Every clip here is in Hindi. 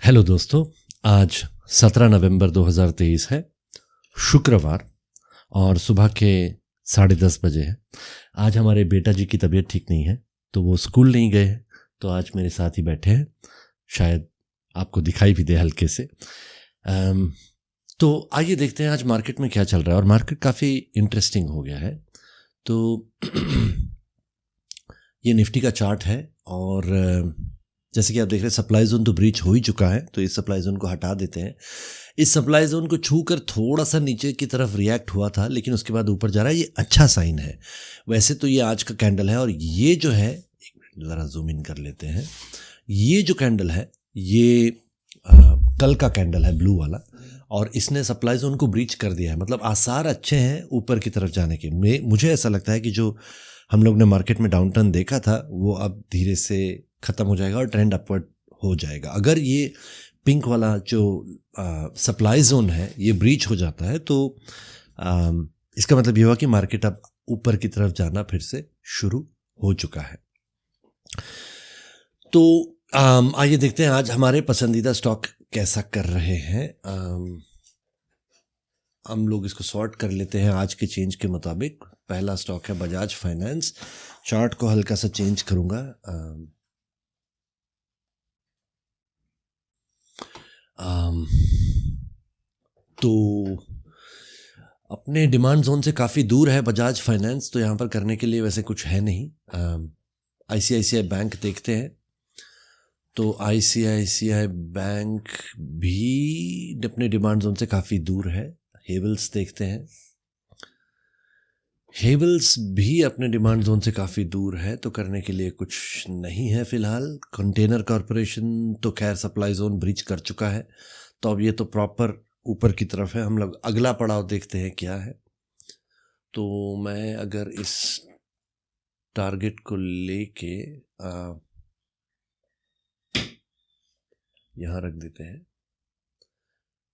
हेलो दोस्तों, आज 17 नवंबर 2023 है, शुक्रवार, और सुबह के 10:30 बजे है। आज हमारे बेटा जी की तबीयत ठीक नहीं है, तो वो स्कूल नहीं गए हैं, तो आज मेरे साथ ही बैठे हैं। शायद आपको दिखाई भी दे हल्के से। तो आइए देखते हैं आज मार्केट में क्या चल रहा है। और मार्केट काफ़ी इंटरेस्टिंग हो गया है। तो ये निफ्टी का चार्ट है, और जैसे कि आप देख रहे हैं सप्लाई जोन तो ब्रीच हो ही चुका है, तो इस सप्लाई जोन को हटा देते हैं। इस सप्लाई जोन को छूकर थोड़ा सा नीचे की तरफ रिएक्ट हुआ था, लेकिन उसके बाद ऊपर जा रहा है। ये अच्छा साइन है। वैसे तो ये आज का कैंडल है, और ये जो है, एक मिनट ज़रा जूम इन कर लेते हैं। ये जो कैंडल है ये कल का कैंडल है, ब्लू वाला, और इसने सप्लाई जोन को ब्रीच कर दिया है। मतलब आसार अच्छे हैं ऊपर की तरफ जाने के। मुझे ऐसा लगता है कि जो हम लोग ने मार्केट में डाउन टर्न देखा था वो अब धीरे से ख़त्म हो जाएगा और ट्रेंड अपवर्ड हो जाएगा। अगर ये पिंक वाला जो सप्लाई जोन है ये ब्रीच हो जाता है, तो इसका मतलब ये हुआ कि मार्केट अब ऊपर की तरफ जाना फिर से शुरू हो चुका है। तो आइए देखते हैं आज हमारे पसंदीदा स्टॉक कैसा कर रहे हैं। हम लोग इसको सॉर्ट कर लेते हैं आज के चेंज के मुताबिक। पहला स्टॉक है बजाज फाइनेंस। चार्ट को हल्का सा चेंज करूंगा। तो अपने डिमांड जोन से काफ़ी दूर है बजाज फाइनेंस, तो यहाँ पर करने के लिए वैसे कुछ है नहीं। ICICI बैंक देखते हैं, तो ICICI बैंक भी अपने डिमांड जोन से काफ़ी दूर है। हेवल्स देखते हैं, हेवल्स भी अपने डिमांड जोन से काफ़ी दूर है, तो करने के लिए कुछ नहीं है फ़िलहाल। कंटेनर कॉरपोरेशन तो खैर सप्लाई जोन ब्रीच कर चुका है, तो अब ये तो प्रॉपर ऊपर की तरफ है। हम लोग अगला पड़ाव देखते हैं क्या है। तो मैं अगर इस टारगेट को लेके यहाँ रख देते हैं,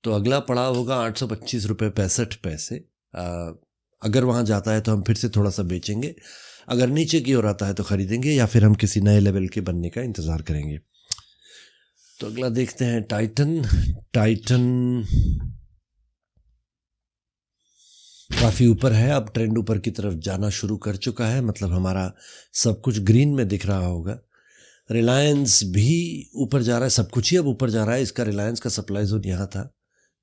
तो अगला पड़ाव होगा 825 रुपये 65 पैसे। अगर वहाँ जाता है तो हम फिर से थोड़ा सा बेचेंगे, अगर नीचे की ओर आता है तो ख़रीदेंगे, या फिर हम किसी नए लेवल के बनने का इंतज़ार करेंगे। तो अगला देखते हैं टाइटन काफ़ी ऊपर है, अब ट्रेंड ऊपर की तरफ जाना शुरू कर चुका है, मतलब हमारा सब कुछ ग्रीन में दिख रहा होगा। रिलायंस भी ऊपर जा रहा है, सब कुछ ही अब ऊपर जा रहा है। इसका रिलायंस का सप्लाई जोन यहाँ था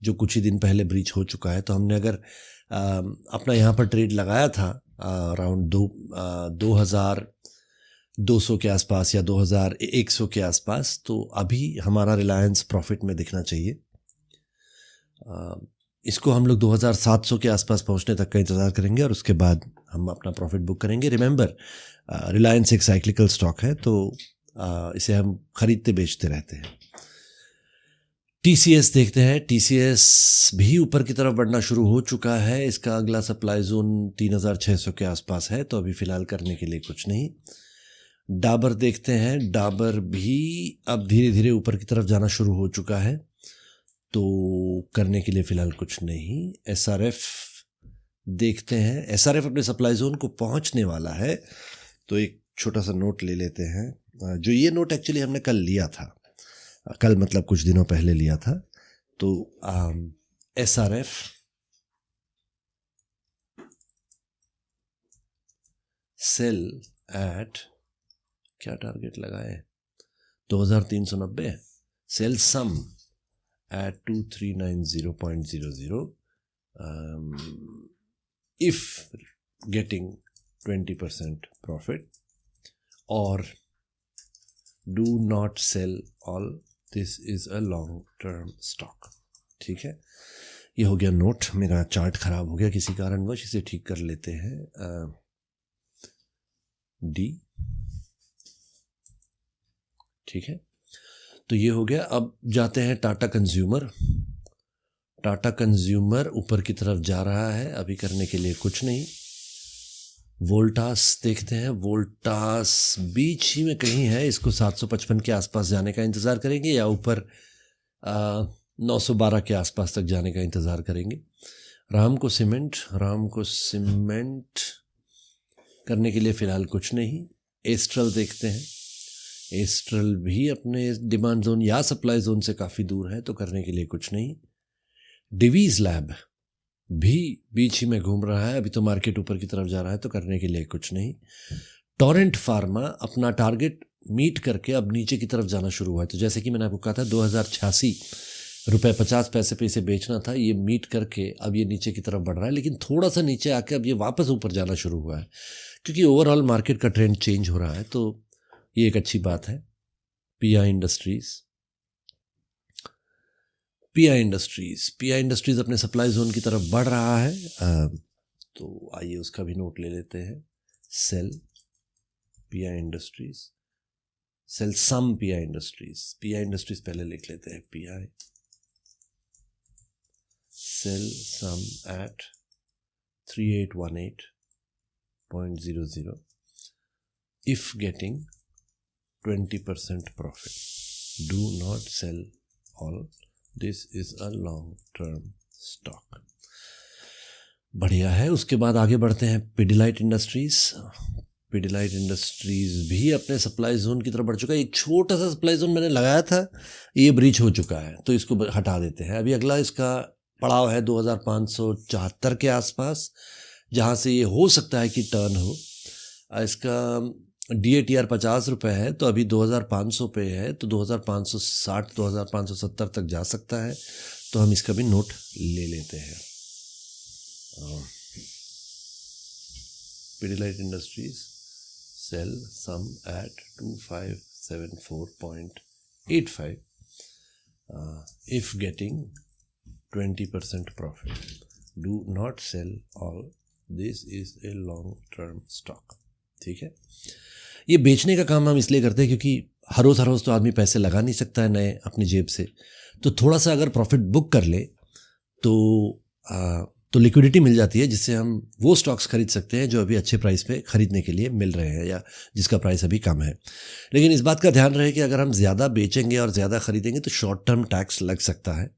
जो कुछ ही दिन पहले ब्रीच हो चुका है, तो हमने अगर अपना यहाँ पर ट्रेड लगाया था अराउंड 2200 के आसपास या 2100 के आसपास, तो अभी हमारा रिलायंस प्रॉफिट में दिखना चाहिए। इसको हम लोग 2700 के आसपास पहुंचने तक का इंतज़ार करेंगे, और उसके बाद हम अपना प्रॉफिट बुक करेंगे। रिमेंबर, रिलायंस एक साइक्लिकल स्टॉक है, तो इसे हम खरीदते बेचते रहते हैं। TCS देखते हैं। TCS भी ऊपर की तरफ बढ़ना शुरू हो चुका है। इसका अगला सप्लाई जोन 3600 के आसपास है, तो अभी फ़िलहाल करने के लिए कुछ नहीं। डाबर देखते हैं। डाबर भी अब धीरे धीरे ऊपर की तरफ जाना शुरू हो चुका है, तो करने के लिए फ़िलहाल कुछ नहीं। SRF देखते हैं। SRF अपने सप्लाई जोन को पहुंचने वाला है, तो एक छोटा सा नोट ले लेते हैं। जो ये नोट एक्चुअली हमने कल लिया था, कल मतलब कुछ दिनों पहले लिया था। तो SRF सेल एट, क्या टारगेट लगाए, 2390। Sell some at 2390.00 if getting 20% profit, or do not sell all. This is a long term stock. ठीक है, ये हो गया नोट। मेरा चार्ट खराब हो गया किसी कारणवश, इसे ठीक कर लेते हैं। D, ठीक है, तो ये हो गया। अब जाते हैं टाटा कंज्यूमर। टाटा कंज्यूमर ऊपर की तरफ जा रहा है, अभी करने के लिए कुछ नहीं। वोल्टास देखते हैं। वोल्टास बीच ही में कहीं है, इसको 755 के आसपास जाने का इंतज़ार करेंगे, या ऊपर 912 के आसपास तक जाने का इंतज़ार करेंगे। रामको सीमेंट करने के लिए फ़िलहाल कुछ नहीं। एस्ट्रल देखते हैं। एस्ट्रल भी अपने डिमांड जोन या सप्लाई जोन से काफ़ी दूर है, तो करने के लिए कुछ नहीं। डिवीज लैब भी बीच ही में घूम रहा है, अभी तो मार्केट ऊपर की तरफ जा रहा है, तो करने के लिए कुछ नहीं। टोरेंट फार्मा अपना टारगेट मीट करके अब नीचे की तरफ जाना शुरू हुआ है, तो जैसे कि मैंने आपको कहा था 2086 रुपये 50 पैसे पे इसे बेचना था, ये मीट करके अब ये नीचे की तरफ बढ़ रहा है, लेकिन थोड़ा सा नीचे आके अब ये वापस ऊपर जाना शुरू हुआ है, क्योंकि ओवरऑल मार्केट का ट्रेंड चेंज हो रहा है, तो ये एक अच्छी बात है। पीआई इंडस्ट्रीज अपने सप्लाई जोन की तरफ बढ़ रहा है, तो आइए उसका भी नोट ले लेते हैं। Sell PI industries, sell some PI industries पहले लिख लेते हैं। PI sell some at 3818.00 if getting 20% profit. Do not sell all. This is a long term stock. बढ़िया है। उसके बाद आगे बढ़ते हैं पिडिलाइट इंडस्ट्रीज भी अपने सप्लाई जोन की तरफ बढ़ चुका है। एक छोटा सा सप्लाई जोन मैंने लगाया था, ये ब्रीच हो चुका है, तो इसको हटा देते हैं। अभी अगला इसका पड़ाव है 2574 के आसपास, जहाँ से ये हो सकता है कि टर्न हो। इसका DATR 50 रुपये है, तो अभी 2500 पे है, तो 2560 2570 तक जा सकता है, तो हम इसका भी नोट ले लेते हैं। Pidilite industries sell some at 2574.85 if getting 20% profit. Do not sell all. This is a long term stock. ठीक है, ये बेचने का काम हम इसलिए करते हैं क्योंकि हर रोज़ तो आदमी पैसे लगा नहीं सकता है नए अपनी जेब से, तो थोड़ा सा अगर प्रॉफिट बुक कर ले तो लिक्विडिटी मिल जाती है, जिससे हम वो स्टॉक्स खरीद सकते हैं जो अभी अच्छे प्राइस पे खरीदने के लिए मिल रहे हैं या जिसका प्राइस अभी कम है। लेकिन इस बात का ध्यान रहे कि अगर हम ज़्यादा बेचेंगे और ज़्यादा खरीदेंगे तो शॉर्ट टर्म टैक्स लग सकता है,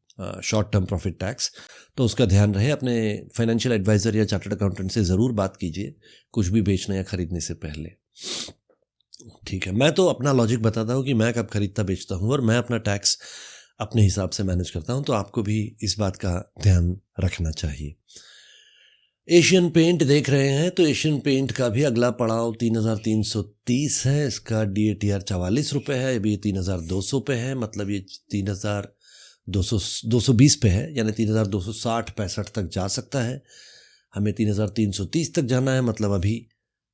शॉर्ट टर्म प्रॉफिट टैक्स, तो उसका ध्यान रहे। अपने फाइनेंशियल एडवाइज़र या चार्टर्ड अकाउंटेंट से ज़रूर बात कीजिए कुछ भी बेचने या खरीदने से पहले। ठीक है, मैं तो अपना लॉजिक बताता हूँ कि मैं कब खरीदता बेचता हूँ और मैं अपना टैक्स अपने हिसाब से मैनेज करता हूँ, तो आपको भी इस बात का ध्यान रखना चाहिए। एशियन पेंट देख रहे हैं, तो एशियन पेंट का भी अगला पड़ाव 3330 है। इसका DATR 44 रुपये है, अभी 3200 पे है, मतलब ये 3220 पे है, यानी 3260-65 तक जा सकता है। हमें 3330 तक जाना है, मतलब अभी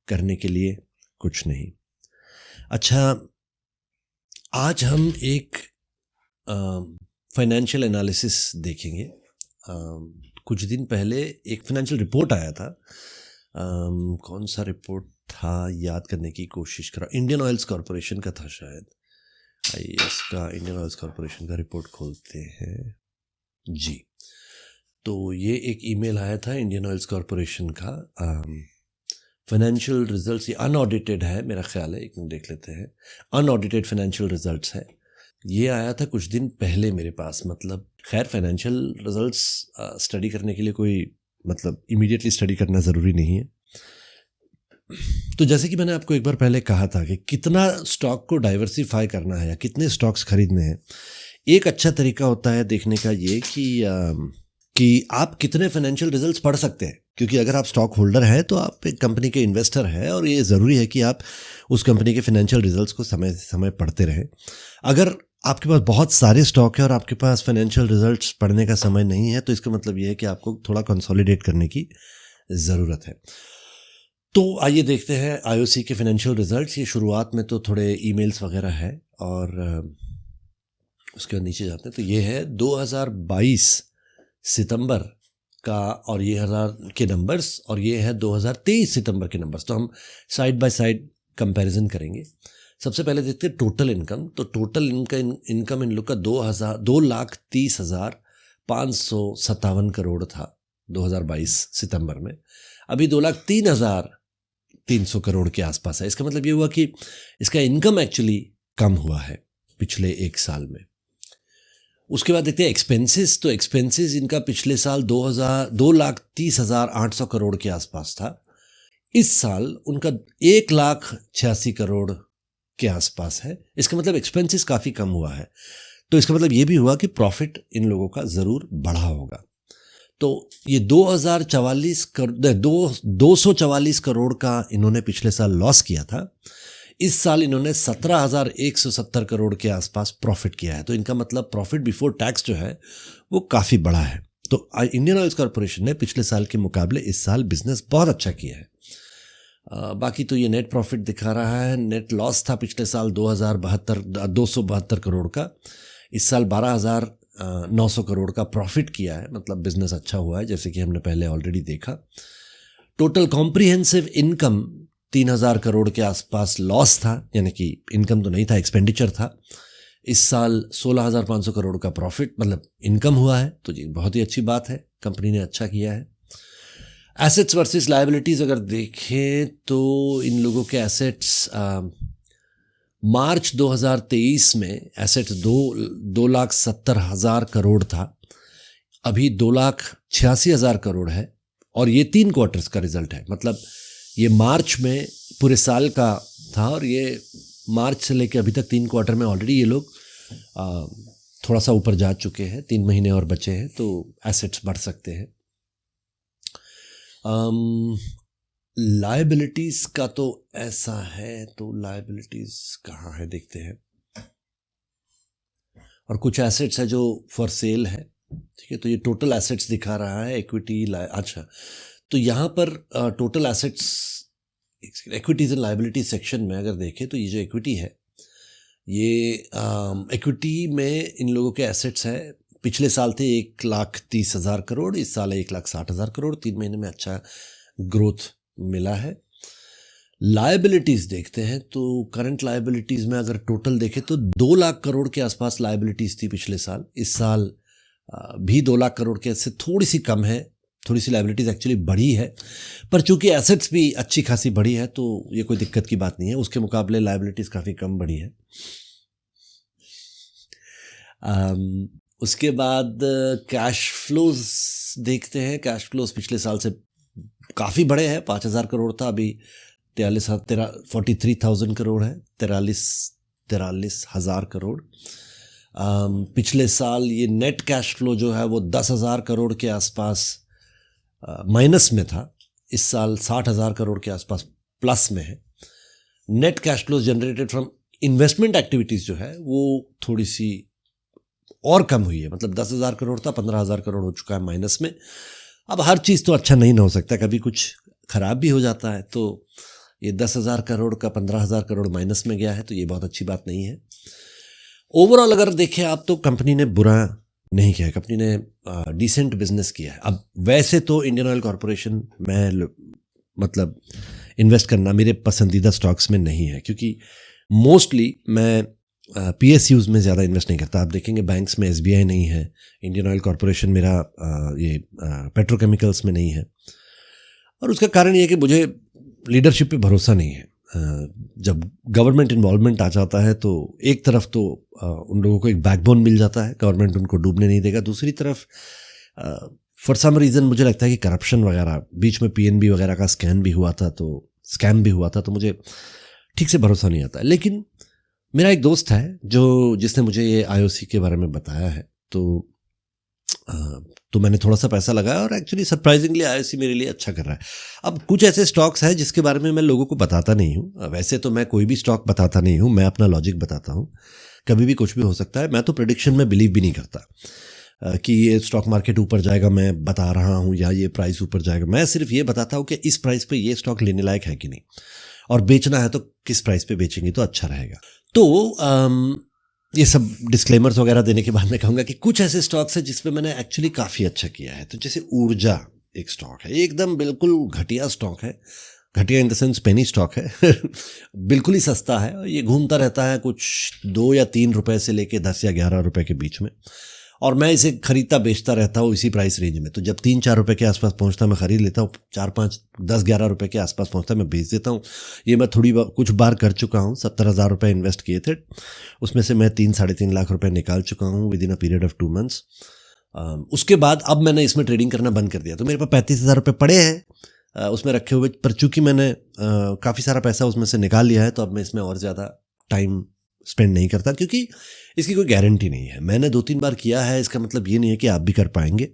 करने के लिए कुछ नहीं। अच्छा, आज हम एक फाइनेंशियल एनालिसिस देखेंगे। कुछ दिन पहले एक फाइनेंशियल रिपोर्ट आया था, कौन सा रिपोर्ट था याद करने की कोशिश करा, इंडियन ऑयल्स कॉरपोरेशन का था शायद। आइए इसका इंडियन ऑयल्स कॉरपोरेशन का रिपोर्ट खोलते हैं जी। तो ये एक ईमेल आया था इंडियन ऑयल्स कॉरपोरेशन का, फाइनेंशियल रिजल्ट्स, ये अनऑडिटेड है मेरा ख्याल है, एक मिनट देख लेते हैं। अनऑडिटेड फाइनेंशियल रिजल्ट्स है, ये आया था कुछ दिन पहले मेरे पास। मतलब खैर फाइनेंशियल रिजल्ट्स स्टडी करने के लिए कोई मतलब इमीडिएटली स्टडी करना ज़रूरी नहीं है। तो जैसे कि मैंने आपको एक बार पहले कहा था कि कितना स्टॉक को डाइवर्सिफाई करना है या कितने स्टॉक्स खरीदने हैं, एक अच्छा तरीका होता है देखने का ये कि आप कितने फाइनेंशियल रिजल्ट्स पढ़ सकते हैं, क्योंकि अगर आप स्टॉक होल्डर हैं तो आप एक कंपनी के इन्वेस्टर हैं और ये ज़रूरी है कि आप उस कंपनी के फाइनेंशियल रिजल्ट्स को समय समय पढ़ते रहें। अगर आपके पास बहुत सारे स्टॉक है और आपके पास फाइनेंशियल रिजल्ट्स पढ़ने का समय नहीं है, तो इसका मतलब ये है कि आपको थोड़ा कंसोलिडेट करने की ज़रूरत है। तो आइए देखते हैं IOC के फाइनेंशियल रिजल्ट्स। ये शुरुआत में तो थोड़े ईमेल्स वगैरह है और उसके बाद नीचे जाते हैं, तो ये है 2022 सितंबर का और ये 1000 के नंबर्स, और ये है 2023 सितंबर के नंबर्स। तो हम साइड बाय साइड कंपैरिजन करेंगे। सबसे पहले देखते हैं टोटल इनकम। तो टोटल इनकम इन लोग का 2,30,557 करोड़ था 2022 सितंबर में। अभी 2,03,300 करोड़ के आसपास है। इसका मतलब ये हुआ कि इसका इनकम एक्चुअली कम हुआ है पिछले एक साल में। उसके बाद देखते हैं एक्सपेंसेस। तो एक्सपेंसेस इनका पिछले साल 2,30,800 करोड़ के आसपास था। इस साल उनका 1,86,00,000 के आसपास है। इसका मतलब एक्सपेंसेस काफ़ी कम हुआ है, तो इसका मतलब ये भी हुआ कि प्रॉफिट इन लोगों का ज़रूर बढ़ा होगा। तो ये 244 करोड़ का इन्होंने पिछले साल लॉस किया था। इस साल इन्होंने 17,170 करोड़ के आसपास प्रॉफिट किया है। तो इनका मतलब प्रॉफिट बिफोर टैक्स जो है वो काफ़ी बड़ा है। तो इंडियन ऑयल कॉरपोरेशन ने पिछले साल के मुकाबले इस साल बिजनेस बहुत अच्छा किया है। बाकी तो ये नेट प्रॉफिट दिखा रहा है। नेट लॉस था पिछले साल 272 करोड़ का, इस साल 12,900 करोड़ का प्रॉफिट किया है। मतलब बिजनेस अच्छा हुआ है, जैसे कि हमने पहले ऑलरेडी देखा। टोटल कॉम्प्रिहेंसिव इनकम 3,000 करोड़ के आसपास लॉस था, यानी कि इनकम तो नहीं था, एक्सपेंडिचर था। इस साल 16,500 करोड़ का प्रॉफिट मतलब इनकम हुआ है, तो जी बहुत ही अच्छी बात है, कंपनी ने अच्छा किया है। एसेट्स वर्सेस लायबिलिटीज़ अगर देखें तो इन लोगों के एसेट्स मार्च 2023 में एसेट्स 2,70,000 करोड़ था, अभी 2,86,000 करोड़ है। और ये 3 क्वार्टर्स का रिजल्ट है, मतलब ये मार्च में पूरे साल का था और ये मार्च से लेकर अभी तक 3 क्वार्टर में ऑलरेडी ये लोग थोड़ा सा ऊपर जा चुके हैं। 3 महीने और बचे हैं, तो एसेट्स बढ़ सकते हैं। लायबिलिटीज़ का तो ऐसा है, तो लायबिलिटीज़ कहाँ है देखते हैं। और कुछ एसेट्स है जो फॉर सेल है, ठीक है। तो ये टोटल एसेट्स दिखा रहा है, इक्विटी अच्छा, तो यहाँ पर total assets equities and liability section में अगर देखें तो ये जो इक्विटी है, ये इक्विटी में इन लोगों के एसेट्स है, पिछले साल थे 1,30,000 करोड़, इस साल है 1,60,000 करोड़। 3 महीने में अच्छा ग्रोथ मिला है। लायबिलिटीज़ देखते हैं तो करंट लायबिलिटीज़ में अगर टोटल देखें तो 2 लाख करोड़ के आसपास लायबिलिटीज़ थी पिछले साल। इस साल भी 2 लाख करोड़ के से थोड़ी सी कम है, थोड़ी सी लायबिलिटीज़ एक्चुअली बढ़ी है, पर चूंकि एसेट्स भी अच्छी खासी बढ़ी है तो ये कोई दिक्कत की बात नहीं है। उसके मुकाबले लायबिलिटीज़ काफ़ी कम बढ़ी है। उसके बाद कैश फ्लोज देखते हैं। कैश फ्लोज पिछले साल से काफ़ी बड़े हैं, 5,000 करोड़ था, अभी 43,000 करोड़ है, 43,000 करोड़। पिछले साल ये नेट कैश फ्लो जो है वो 10,000 करोड़ के आसपास माइनस में था, इस साल 60,000 करोड़ के आसपास प्लस में है। Net cash flow generated from investment activities जो है वो थोड़ी सी और कम हुई है, मतलब 10,000 करोड़ था, 15,000 करोड़ हो चुका है माइनस में। अब हर चीज़ तो अच्छा नहीं ना हो सकता, कभी कुछ ख़राब भी हो जाता है, तो ये 10,000 करोड़ का 15,000 करोड़ माइनस में गया है, तो ये बहुत अच्छी बात नहीं है। ओवरऑल अगर देखें आप तो कंपनी ने बुरा नहीं किया है, कंपनी ने डिसेंट बिजनेस किया है। अब वैसे तो इंडियन ऑयल कॉरपोरेशन में मतलब इन्वेस्ट करना मेरे पसंदीदा स्टॉक्स में नहीं है, क्योंकि मोस्टली मैं PSUs में ज़्यादा इन्वेस्ट नहीं करता। आप देखेंगे बैंक्स में SBI नहीं है, इंडियन ऑयल कॉरपोरेशन मेरा ये पेट्रोकेमिकल्स में नहीं है। और उसका कारण ये है कि मुझे लीडरशिप पे भरोसा नहीं है। जब गवर्नमेंट इन्वॉल्वमेंट आ जाता है तो एक तरफ तो उन लोगों को एक बैकबोन मिल जाता है, गवर्नमेंट उनको डूबने नहीं देगा। दूसरी तरफ फॉर सम रीज़न मुझे लगता है कि करप्शन वगैरह, बीच में PNB वगैरह का स्कैम भी हुआ था, तो मुझे ठीक से भरोसा नहीं आता है। लेकिन मेरा एक दोस्त है जिसने मुझे ये IOC के बारे में बताया है, तो मैंने थोड़ा सा पैसा लगाया और एक्चुअली सरप्राइजिंगली IOC मेरे लिए अच्छा कर रहा है। अब कुछ ऐसे स्टॉक्स हैं जिसके बारे में मैं लोगों को बताता नहीं हूँ। वैसे तो मैं कोई भी स्टॉक बताता नहीं हूँ, मैं अपना लॉजिक बताता हूँ, कभी भी कुछ भी हो सकता है। मैं तो प्रेडिक्शन में बिलीव भी नहीं करता कि ये स्टॉक मार्केट ऊपर जाएगा मैं बता रहा हूँ, या ये प्राइस ऊपर जाएगा। मैं सिर्फ ये बताता हूँ कि इस प्राइस पे ये स्टॉक लेने लायक है कि नहीं, और बेचना है तो किस प्राइस पे बेचेंगे तो अच्छा रहेगा। तो ये सब डिस्क्लेमर्स वगैरह देने के बाद मैं कहूँगा कि कुछ ऐसे स्टॉक्स हैं जिसमें मैंने एक्चुअली काफ़ी अच्छा किया है। तो जैसे ऊर्जा एक स्टॉक है, एकदम बिल्कुल घटिया स्टॉक है, घटिया in the sense penny stock है बिल्कुल ही सस्ता है, और ये घूमता रहता है कुछ 2 या 3 रुपए से लेके 10 या 11 रुपए के बीच में, और मैं इसे खरीदता बेचता रहता हूँ इसी प्राइस रेंज में। तो जब 3-4 रुपए के आसपास पहुँचता मैं खरीद लेता हूँ, 4-5 10-11 रुपए के आसपास पहुँचता मैं बेच देता हूँ। ये मैं कुछ बार कर चुका हूँ। 70,000 रुपये इन्वेस्ट किए थे, उसमें से मैं 3-3.5 लाख रुपए निकाल चुका हूँ with in a period of 2 months. उसके बाद अब मैंने इसमें ट्रेडिंग करना बंद कर दिया, तो मेरे पास 35,000 रुपये पड़े हैं उसमें रखे हुए, पर चूंकि मैंने काफ़ी सारा पैसा उसमें से निकाल लिया है, तो अब मैं इसमें और ज़्यादा टाइम स्पेंड नहीं करता, क्योंकि इसकी कोई गारंटी नहीं है। मैंने 2-3 बार किया है, इसका मतलब ये नहीं है कि आप भी कर पाएंगे।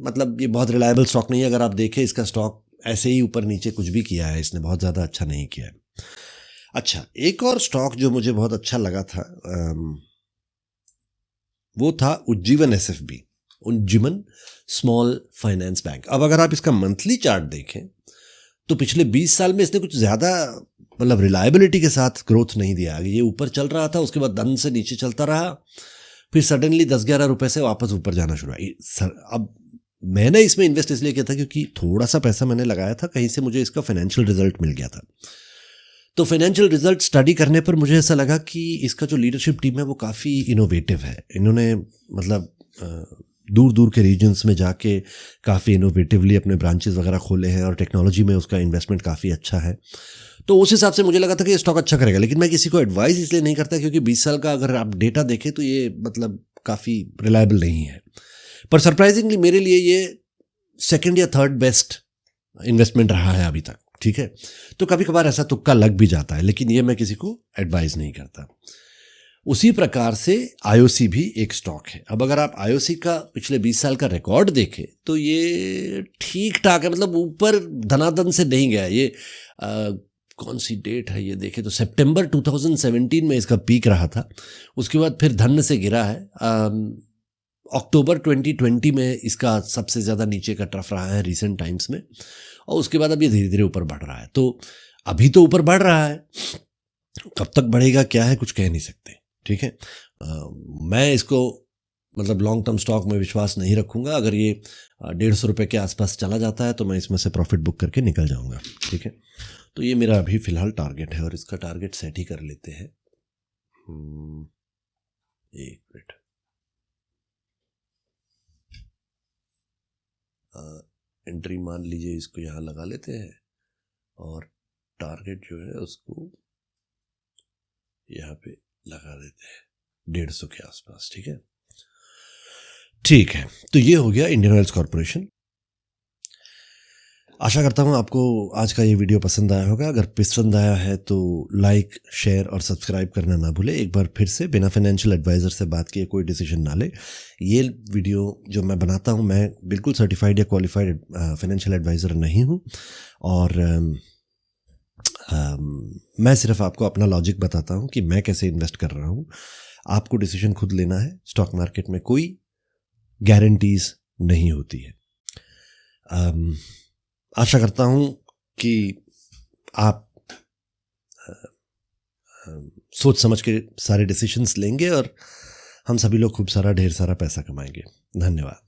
मतलब ये बहुत रिलायबल स्टॉक नहीं है। अगर आप देखें इसका स्टॉक ऐसे ही ऊपर नीचे कुछ भी किया है, इसने बहुत ज़्यादा अच्छा नहीं किया है। अच्छा, एक और स्टॉक जो मुझे बहुत अच्छा लगा था वो था Ujjivan SFB, Ujjivan small finance bank. अब अगर आप इसका मंथली चार्ट देखें तो पिछले 20 साल में इसने कुछ ज़्यादा मतलब रिलायबिलिटी के साथ ग्रोथ नहीं दिया। ये ऊपर चल रहा था, उसके बाद दन से नीचे चलता रहा, फिर सडनली 10-11 रुपए से वापस ऊपर जाना शुरू हुआ। अब मैंने इसमें इन्वेस्ट इसलिए किया था क्योंकि थोड़ा सा पैसा मैंने लगाया था, कहीं से मुझे इसका फाइनेंशियल रिजल्ट मिल गया था। तो फाइनेंशियल रिजल्ट स्टडी करने पर मुझे ऐसा लगा कि इसका जो लीडरशिप टीम है वो काफ़ी इनोवेटिव है। इन्होंने मतलब दूर दूर के रीजन्स में जाके काफ़ी इनोवेटिवली अपने ब्रांचेस वगैरह खोले हैं और टेक्नोलॉजी में उसका इन्वेस्टमेंट काफ़ी अच्छा है। तो उस हिसाब से मुझे लगा था कि ये स्टॉक अच्छा करेगा। लेकिन मैं किसी को एडवाइस इसलिए नहीं करता क्योंकि 20 साल का अगर आप डेटा देखें तो ये मतलब काफ़ी रिलायबल नहीं है। पर सरप्राइजिंगली मेरे लिए ये सेकंड या थर्ड बेस्ट इन्वेस्टमेंट रहा है अभी तक। ठीक है, तो कभी कभार ऐसा तुक्का लग भी जाता है, लेकिन ये मैं किसी को एडवाइस नहीं करता। उसी प्रकार से IOC भी एक स्टॉक है। अब अगर आप IOC का पिछले 20 साल का रिकॉर्ड देखें तो ये ठीक ठाक है, मतलब ऊपर धनाधन से नहीं गया। ये कौन सी डेट है ये देखें तो सितंबर 2017 में इसका पीक रहा था, उसके बाद फिर धन से गिरा है। अक्टूबर 2020 में इसका सबसे ज़्यादा नीचे का ट्रफ रहा है रिसेंट टाइम्स में, और उसके बाद अब ये धीरे धीरे ऊपर बढ़ रहा है। तो अभी तो ऊपर बढ़ रहा है, कब तक बढ़ेगा क्या है कुछ कह नहीं सकते। ठीक है, मैं इसको मतलब लॉन्ग टर्म स्टॉक में विश्वास नहीं रखूंगा। अगर ये 150 रुपये के आसपास चला जाता है तो मैं इसमें से प्रॉफिट बुक करके निकल जाऊंगा। ठीक है, तो ये मेरा अभी फिलहाल टारगेट है और इसका टारगेट सेट ही कर लेते हैं। एक मिनट, एंट्री मान लीजिए इसको यहाँ लगा लेते हैं और टारगेट जो है उसको यहाँ पे लगा देते हैं 150 के आसपास। ठीक है, ठीक है, तो ये हो गया इंडियन ऑयल्स कॉर्पोरेशन। आशा करता हूँ आपको आज का ये वीडियो पसंद आया होगा। अगर पसंद आया है तो लाइक, शेयर और सब्सक्राइब करना ना भूले। एक बार फिर से, बिना फाइनेंशियल एडवाइज़र से बात किए कोई डिसीजन ना ले। ये वीडियो जो मैं बनाता हूँ, मैं बिल्कुल सर्टिफाइड या क्वालिफाइड फाइनेंशियल एडवाइज़र नहीं हूँ, और मैं सिर्फ आपको अपना लॉजिक बताता हूँ कि मैं कैसे इन्वेस्ट कर रहा हूँ। आपको डिसीजन खुद लेना है। स्टॉक मार्केट में कोई गारंटीज नहीं होती है। आशा करता हूँ कि आप सोच समझ के सारे डिसीजंस लेंगे और हम सभी लोग खूब सारा ढेर सारा पैसा कमाएंगे। धन्यवाद।